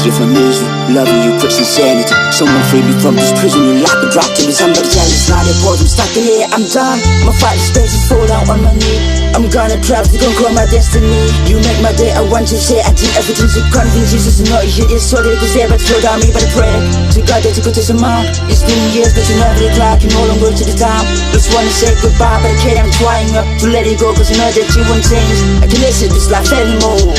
escape from misery. Loving you puts insanity. Someone free me from this prison. You lock and drop to me. Somebody tell it's not important. I'm stuck in here, I'm done. My fight is space, fall down on my knee. I'm gonna travel to conquer my destiny. You make my day, I want to say I did everything to convince Jesus to know you is so they could say but slow down me by the prayer. To God that you could take some out. It's been years but you never the clock. You no longer to the time. Just wanna say goodbye but I can't. I'm trying up to let it go cause you know that you won't change. I can't listen to this life anymore.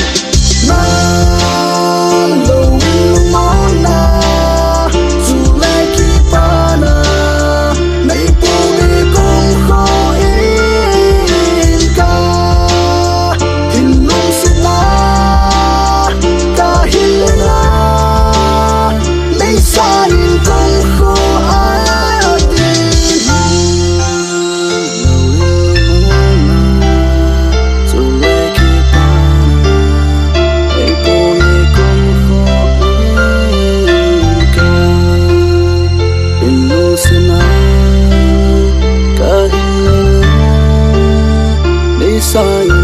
Saw you